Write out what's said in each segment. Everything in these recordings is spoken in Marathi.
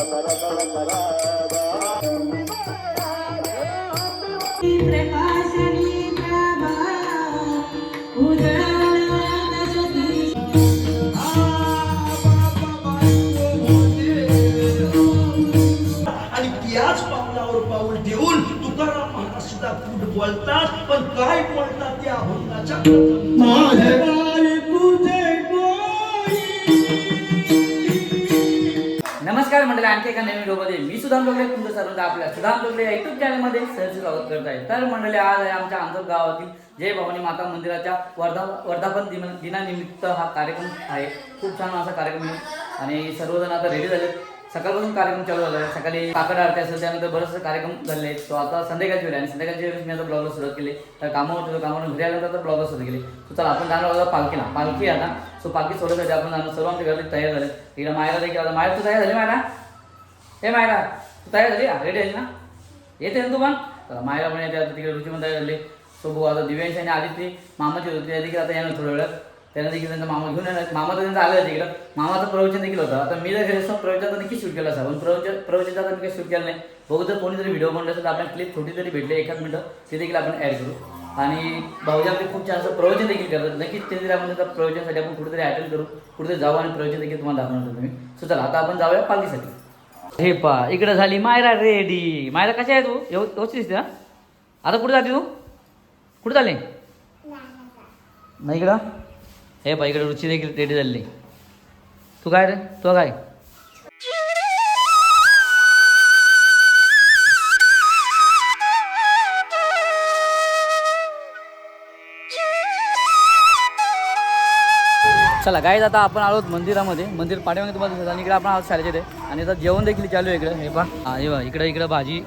याच पावलावर पाऊल देऊन तुकाराम महाराज सुद्धा कुठ बोलतात, पण काय बोलतात त्या अभंगाच्या माझे नमस्कार मंडळी, आणखी एका नवीन व्हिडिओमध्ये मी सुदाम डोगरे तुमचं सर्वांचं आपल्या सुदाम डोगरे या युट्यूब चॅनलमध्ये सहर्ष स्वागत करत आहे. तर मंडळी, आज आहे आमच्या आंधर गावातील जय भवानी माता मंदिराच्या वर्धापन दिनानिमित्त हा कार्यक्रम आहे. खूप छान असा कार्यक्रम आहे आणि सर्वजण आता रेडी झाले. सकाळपासून कार्यक्रम चालू झाला आहे. सकाळी काकड आरती असेल, त्यानंतर बरेचसे कार्यक्रम झाले आहेत. तो आता संध्याकाळची वेळ आहे आणि संध्याकाळच्या वेळेस मी आता ब्लॉगला सुरुवात केली. तर कामावरून घरी आल्यानंतर ब्लॉगला सुरुवात केली. सो चला आपण जाणार आहोत पालखीला. पालखी आता सो पालखी सोडण्यासाठी आपण जाणार. सर्व आमच्या घरात तयार झाले. इकडे मायरा देखील आता. मायरा तू तयार झाली? मायरा हे मायरा तू तयार झाली? रेडी आहे ना? येते ना तू पण? तर मायरा पण येते. आता तिकडे रुची पण तयार झाली. सो बघू आता दिव्यांशी आणि आदिती मामाची होती, त्या देखील आता येणार थोड्या वेळात. त्यांना देखील त्यांचा मामा घेऊन येणार. मामा तर त्यांचा आलं तिकडं. मामाचं प्रवचन देखील होतं. आता मी जर घरी असं प्रवचनाचा नक्की शूट केला असं, पण प्रवचनाचा मी काही शूट केलं नाही. बघू जर कोणी जरी व्हिडिओ बनवला असेल तर आपण क्लिप छोटी जरी भेटले एखाद मिनटं ते देखील आपण ॲड करू. आणि भाऊजी आपले खूप छान असं प्रवचन देखील करतात. नक्कीच ते जरी आपण त्या प्रवचनासाठी आपण कुठेतरी अटेंड करू, कुठेतरी जाऊ आणि प्रवचन देखील तुम्हाला दाखवणार तुम्ही. सो चला आता आपण जाऊया पालखीसाठी. हे पा इकडं झाली मायरा रेडी. मायरा कशा आहे तू? व्यवस्थित दिसते. आता कुठे जाते तू? कुठे चालले? नाही इकडं. हे पा इकडे रुची देखील रेडी झाली. तू काय रे? तू काय? चला गाईज, आता आपण आलो मंदिरामध्ये. मंदिर पाठीमागे तुम्हाला दिसत आणि इकडे आपण आहोत शाळेचे ते. आणि आता जेवण देखील चालू आहे इकडे. हे पहा, हे बा इकडं भाजी,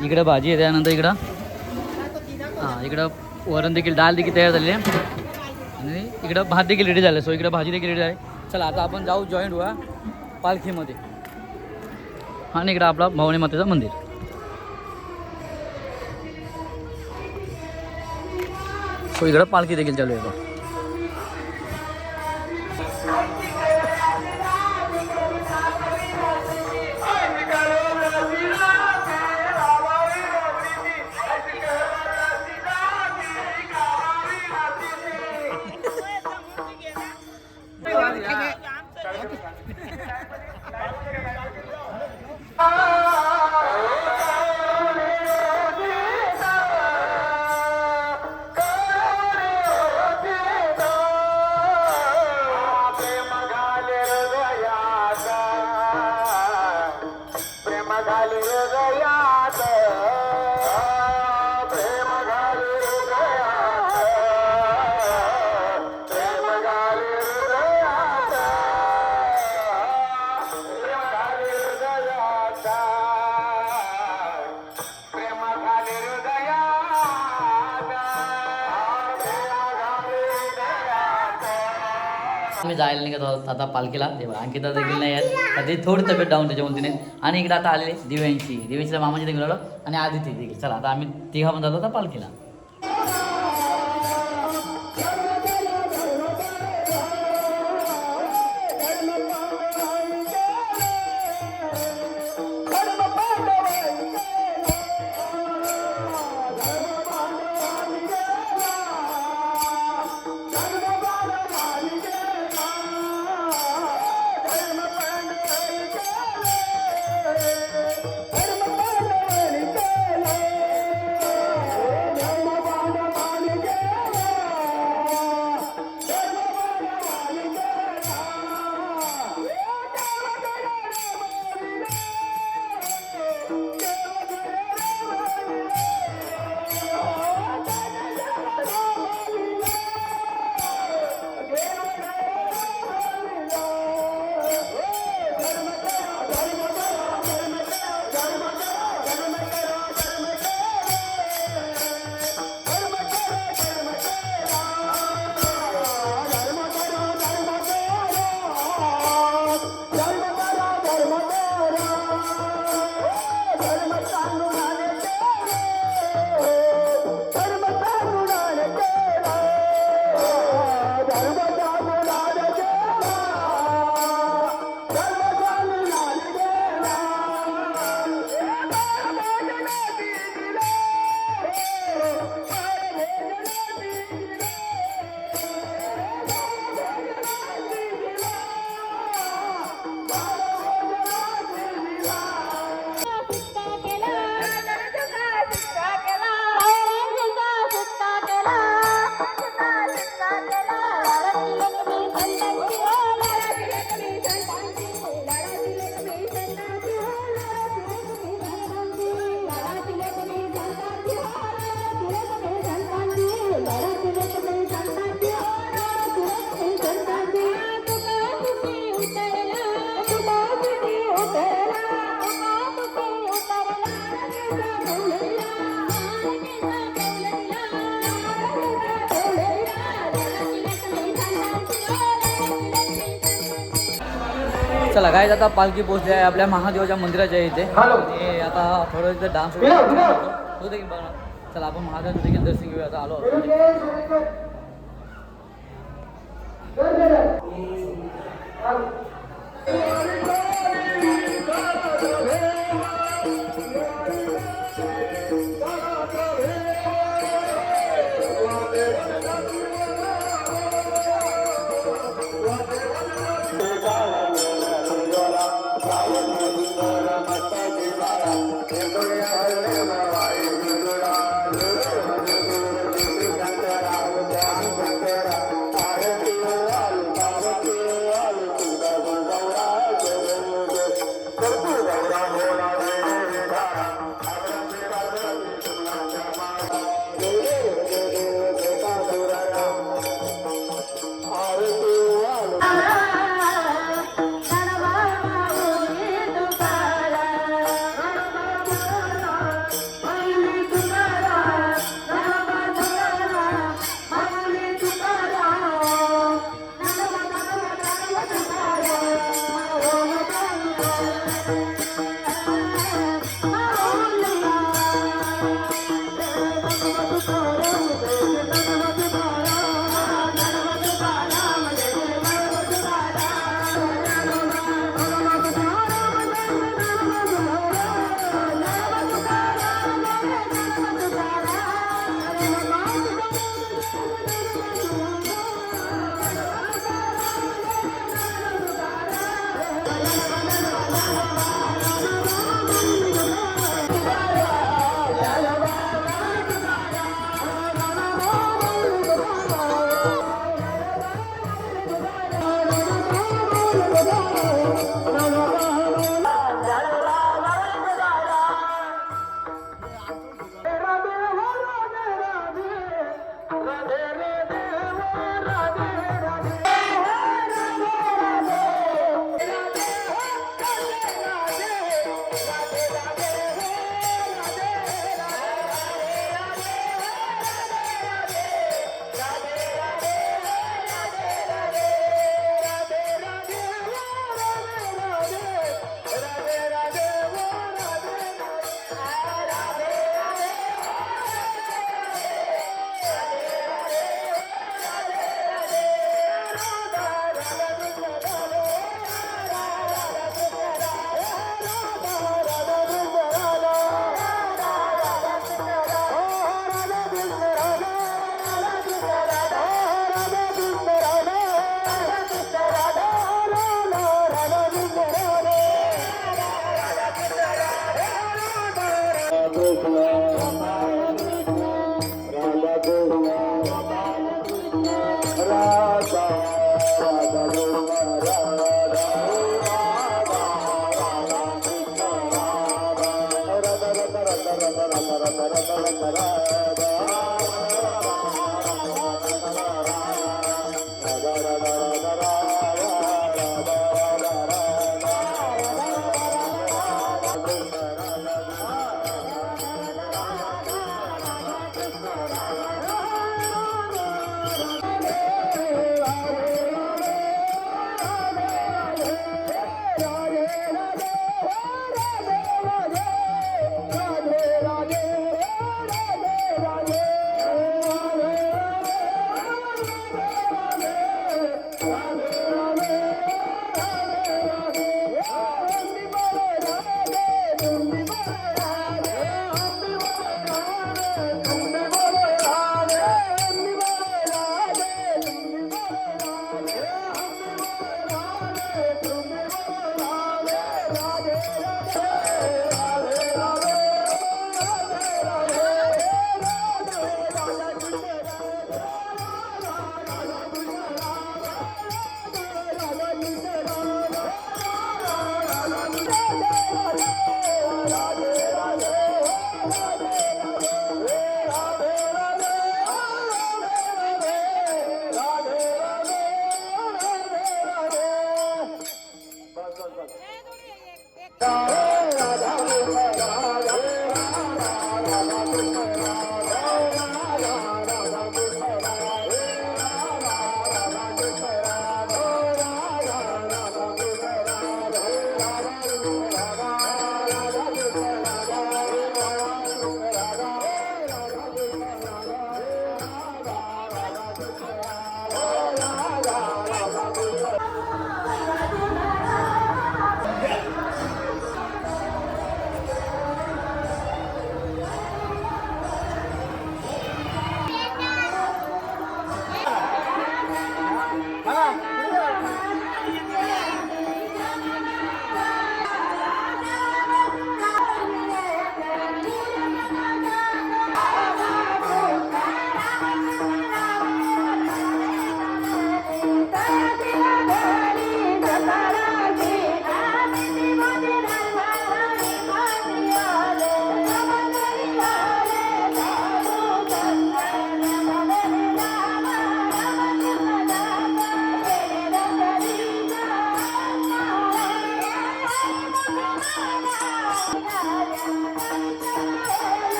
इकडं भाजी आहे. त्यानंतर इकडं इकडं वरण देखील, डाळ देखील तयार झाली आहे आणि इकडं भात देखील रेडी झालं. सो इकडं भाजी देखील रेडी आहे. चला आता आपण जाऊ जॉईंट व्हा पालखीमध्ये. आणि इकडं आपला भवानी मातेचं मंदिर. सो इकडं पालखी देखील चालू आहे. मी जायला निघत आहोत आता पालखीला. तेव्हा अंकिता देखील नाही आहेत, आता थोडी तब्येत डाऊन त्याच्यामुळे नाही. आणि इकडे आता आलेले दिव्यांशीला मामाची देखील आलो आणि आदिती देखील. चला आता आम्ही तिघा पण जातो आता पालखीला. चला काय आता पालखी पोहोचली आहे आपल्या महादेवाच्या मंदिराच्या इथे आणि आता थोडं इथं डान्स तो देखील बघा. चला आपण महादेवाचं देखील दर्शन घेऊया आता आलो आहोत.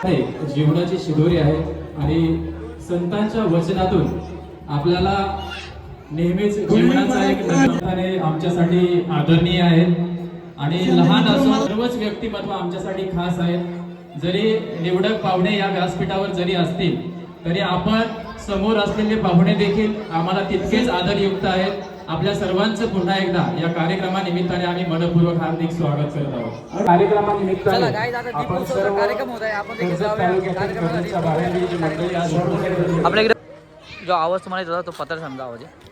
जीवनाची शिदोरी आहे आणि संतांच्या वचनातून आपल्याला नेहमीच जीवनाचा एक नव्याने आमच्यासाठी आदरणीय आहेत आणि लहान असो सर्वच व्यक्तिमत्व आमच्यासाठी खास आहेत. जरी निवडक पाहुणे या व्यासपीठावर जरी असतील तरी आपण समोर असलेले पाहुणे देखील आम्हाला तितकेच आदरयुक्त आहेत. आपल्या सर्वांचं पुन्हा एकदा या कार्यक्रमानिमित्ताने आम्ही मनपूर्वक हार्दिक स्वागत करत आहोत. कार्यक्रमानिमित्ताने आपण सर्व कार्यक्रम होत आहे. आपण देखील कर्जत जाऊया. तालुक्यातील कर्जतच्या बाहेरील जी मंडळी आज उपस्थित आहेत. आपल्या इकडे जो आवाज तुम्हाला येत होता तो पत्र समजा आवाज आहे.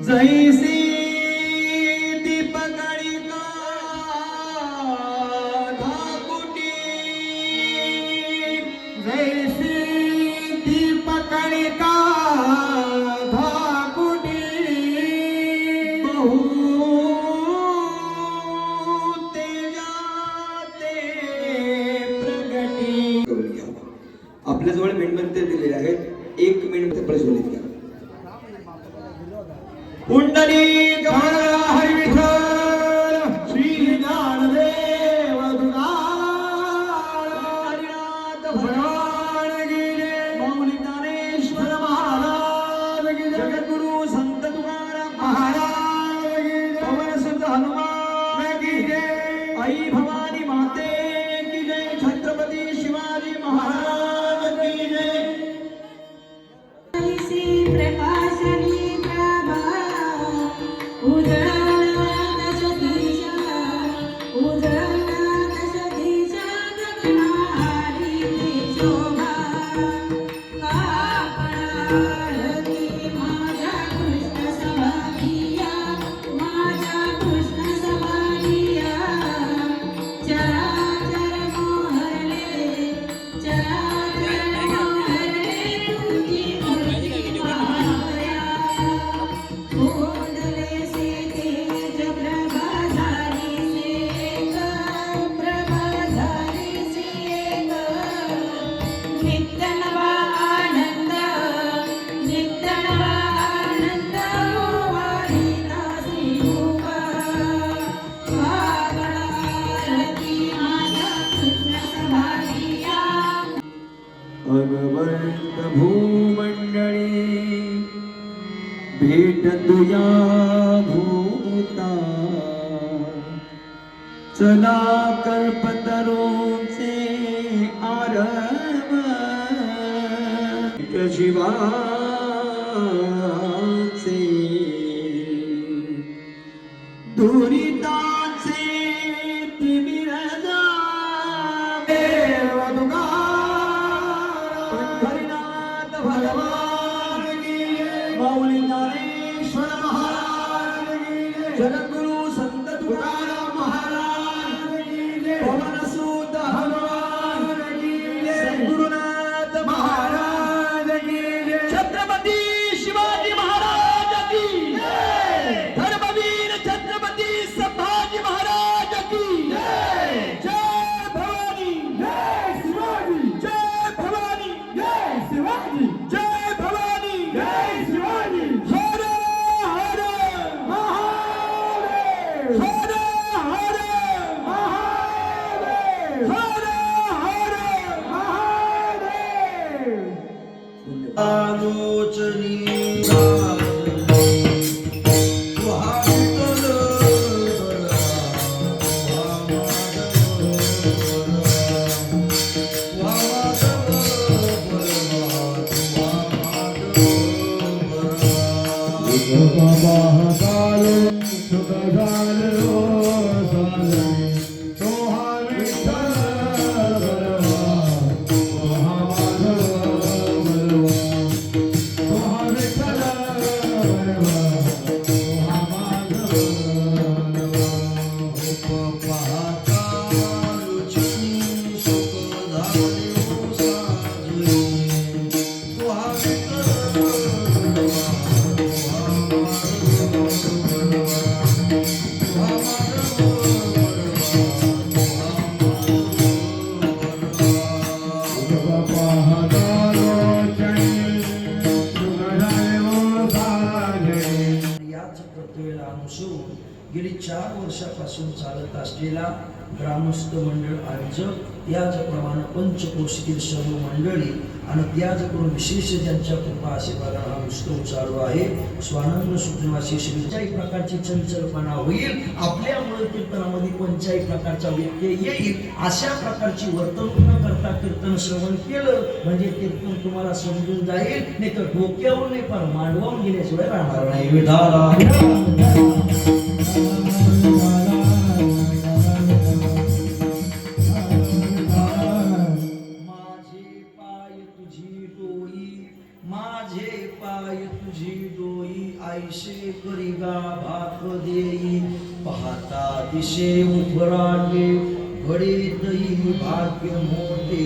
जैसी दीपकळिका धाकुटी, जैसी दीपकळिका धाकुटी, बहु तेजाते प्रगटी. आपल्याजवळ मेणबत्त्या दिलेल्या आहेत. 1 मिनिट प्रज्वलित करा. पुंडलिक हरी विठ्ठल श्री ज्ञानदेव तुकाराम हरिनाथ भगवान की जय. मौली ज्ञानेश्वर महाराज की जय. जगद्गुरु संत तुकाराम महाराज की जय. पवन सुत हनुमान की जय. आई भवानी माते की जय. छत्रपती शिवाजी महाराज की जय. भगवंत भूमंडळी भेट तुया भूता, चला कल्पतरूंचे आरव शिवाचे दुरिताचे तिमिरजा देव तुकाराम हरिनाथ भगवान की जय. मौली ज्ञानेश्वर महाराज की जय. जगद्गुरु संत तुकाराम महाराज की जय. पवन सुत हनुमान की जय. सद्गुरुनाथ महाराज की जय. छत्रपती शिवाजी महाराज की जय. धर्मवीर छत्रपती संभाजी महाराज की जय. जय भवानी जय शिवाजी. जय भवानी जय शिवाजी. जय भवानी जय शिवाजी. हर हर महादेव. याच प्रक्रियेला अनुसरून गेली 4 वर्षापासून चालत असलेला ग्रामस्थ मंडळ आयोजक याचप्रमाणे पंचकोशीतील सर्व मंडळी आणि त्याचकडून विशेष ज्यांच्या कृपा आशीर्वादाने हा उत्सव चालू आहे. स्वानंद सुखनिवासी श्री कोणत्याही प्रकारची चंचलपणा होईल, आपल्यामुळे कीर्तनामध्ये कोणत्याही प्रकारचा व्यत्यय येईल अशा प्रकारची वर्तणूक न करता कीर्तन श्रवण केलं म्हणजे कीर्तन तुम्हाला समजून जाईल, नाही तर डोक्यावर नाही पण मांडवावून गेल्याशिवाय राहणार नाही. विठाला माझे पाय तुझी डोई आईशे करी भाक देई पाहता दिशे उभराटे घडे दई भाग्य मोठे.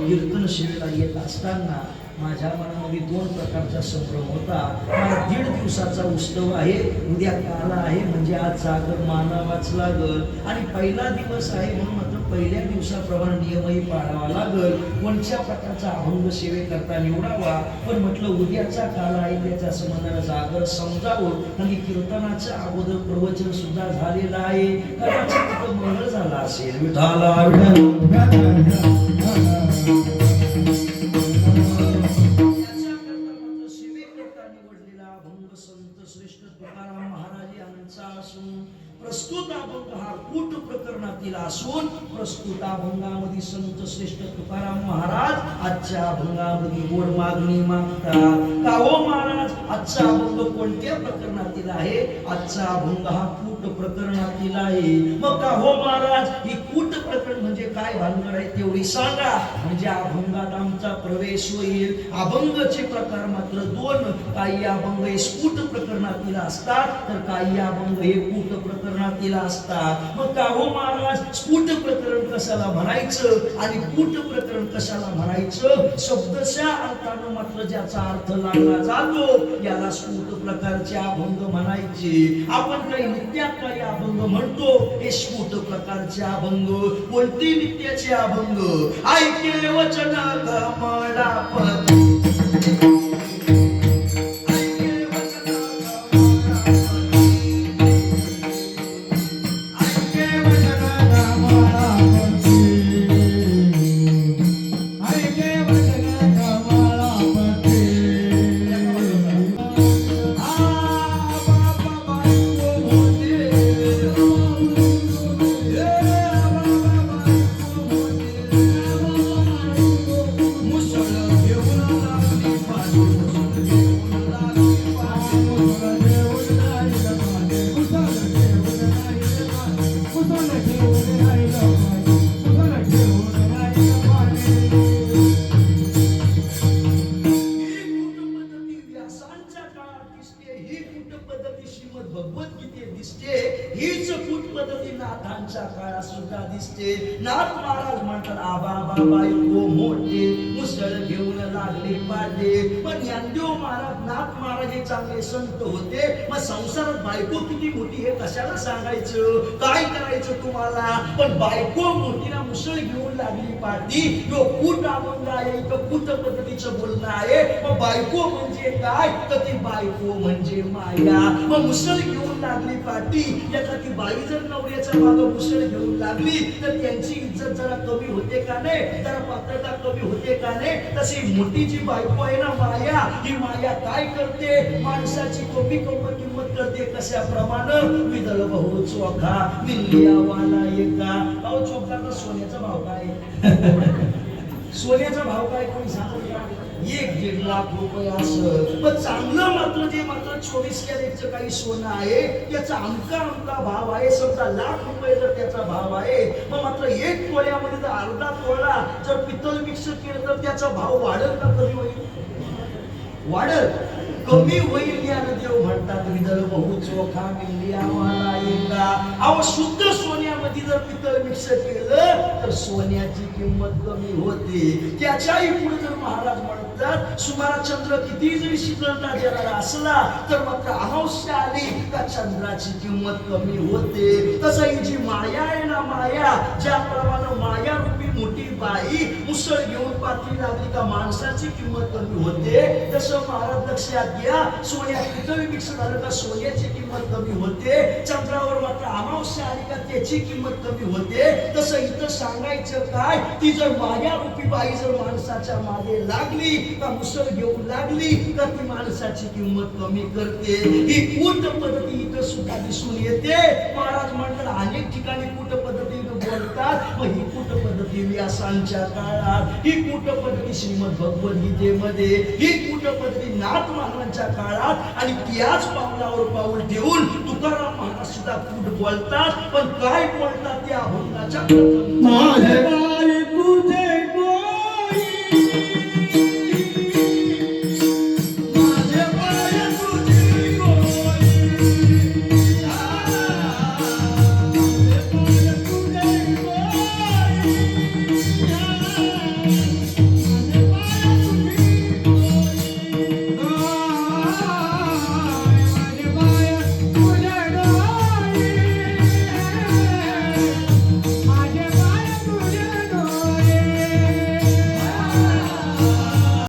कीर्तन शिवेला येत असताना माझ्या मनामध्ये 2 प्रकारचा संभ्रम होता. मला 1.5 दिवसाचा उत्सव आहे, उद्या काला आहे म्हणजे आज जागर मानावाच लागल आणि पहिला दिवस आहे म्हणून मात्र पहिल्या दिवसाप्रमाणे नियमही पाळावा लागल. कोणत्या प्रकारचा अभंग सेवेकरता निवडावा, पण म्हटलं उद्याचा काल आहे त्याच्या संबंधाने जागर समजावं आणि कीर्तनाच्या अगोदर प्रवचन सुद्धा झालेलं आहे. कदाचित तिथं मंगळ झाला असेल. विठाला प्रस्तुत अभंग हा कूट प्रकरणातील असून प्रस्तुत अभंगामध्ये संत श्रेष्ठ तुकाराम महाराज आजच्या अभंगामध्ये गोड मागणी मागतात. का हो महाराज, आजचा अभंग कोणत्या प्रकरणातील आहे? आजचा अभंग हा कूट प्रकरणातील आहे. मग का हो महाराज, ही कूट प्रकरण म्हणजे काय भानगड आहे तेवढी सांगा, म्हणजे अभंगात आमचा प्रवेश होईल. अभंगाचे प्रकार मात्र 2. काही अभंग हे स्फुट प्रकरणातील असतात तर काही अभंग हे कूट प्रकरणातील असतात. मग का हो महाराज, स्फुट प्रकरण कशाला म्हणायचं आणि कूट प्रकरण कशाला म्हणायचं? शब्दशः अर्थानं मात्र ज्याचा अर्थ लागला जातो याला स्फुट प्रकारचे अभंग म्हणायचे. आपण काही नित्यात काही अभंग म्हणतो हे स्फुट प्रकारचे अभंग. कोणती नित्याचे अभंग? ऐके वचन कमळापती नाथांच्या काळात सुद्धा दिसते. नाथ महाराज म्हणतात आबा बायको मोठे मुसळ घेऊन लागले पाडे. पण ज्ञानदेव महाराज नाथ महाराज हे चांगले संत होते. मग संसारात बायको किती मोठी हे कशाला सांगायचं, काय करायचं तुम्हाला? पण बायको मोठीला मुसळ घेऊन लागली पाडती तो कूट अभंग आहे, तो कूट पद्धतीचं बोलणं आहे. मग बायको म्हणजे काय? तर ती बायको म्हणजे माया. मग मुसळ घेऊन लागली पाडती याचा ती बाई जर नवऱ्याच्या मागे मुसळ घेऊन लागली तर त्यांची इज्जत जरा कमी होते का नाही, जरा पात्रता कमी होते का नाही? तशी मोठी जी बायको आहे ना माया, ही माया काय करते? माणसाची कमी किंमत करते. कशाप्रमाणे? विदल बहु चोखा मिलियावाला एका. अहो चोखाचा सोन्याचा भाव काय? सोन्याचा भाव काय कोणी सांगू का? 1-1.5 लाख रुपये असं. पण चांगलं मात्र जे मात्र 24 कॅरेटचं काही सोनं आहे त्याचा अमका भाव आहे. समजा लाख रुपये जर त्याचा भाव आहे, मग मात्र 1 तोळ्यामध्ये जर अर्धा तोळा जर पितळ मिक्स केलं तर त्याचा भाव वाढेल का कमी होईल? वाढेल, कमी होईल. यानं देव म्हणतात विदल बहु चोखा मिळली आम्हाला एका. अहो शुद्ध सोन्यामध्ये जर पितळ मिक्स केलं तर सोन्याची किंमत कमी होते. त्याच्याही पुढे जर महाराज म्हणतात सुमारा चंद्र किती जरी शीतलता देणारा असला तर मात्र अमावस्या आली का चंद्राची किंमत कमी होते. तसं ही जी माया आहे ना, माया ज्याप्रमाणे माया रूपी मोठी बाई मुसळ घेऊन पातळी लागली का माणसाची किंमत कमी होते, तसं महाराज लक्षात घ्या, सोन्यात पितळ मिक्स झालं का सोन्याची किंमत कमी होते. चंद्रावर मात्र अमावस्या आली का त्याची किंमत कमी होते. तसं इथं सांगायचं काय, ती जर माया रूपी बाई जर माणसाच्या मागे लागली का मुसळ घेऊन लागली का ती माणसाची किंमत कमी करते. ही कूट पद्धती इथं सुद्धा दिसून येते. महाराज म्हणतात अनेक ठिकाणी कूट पद्धती बोलतात. मग ही कूट पद्धती व्यासांच्या काळात, ही कूट पद्धती श्रीमद भगवद्गीतेमध्ये, ही कूट पद्धती नाथ महाराजांच्या काळात, आणि त्याच पावलावर पाऊल ठेवून तुकाराम महाराज सुद्धा कूट बोलतात. पण काय बोलतात त्या अभंगाच्या माझे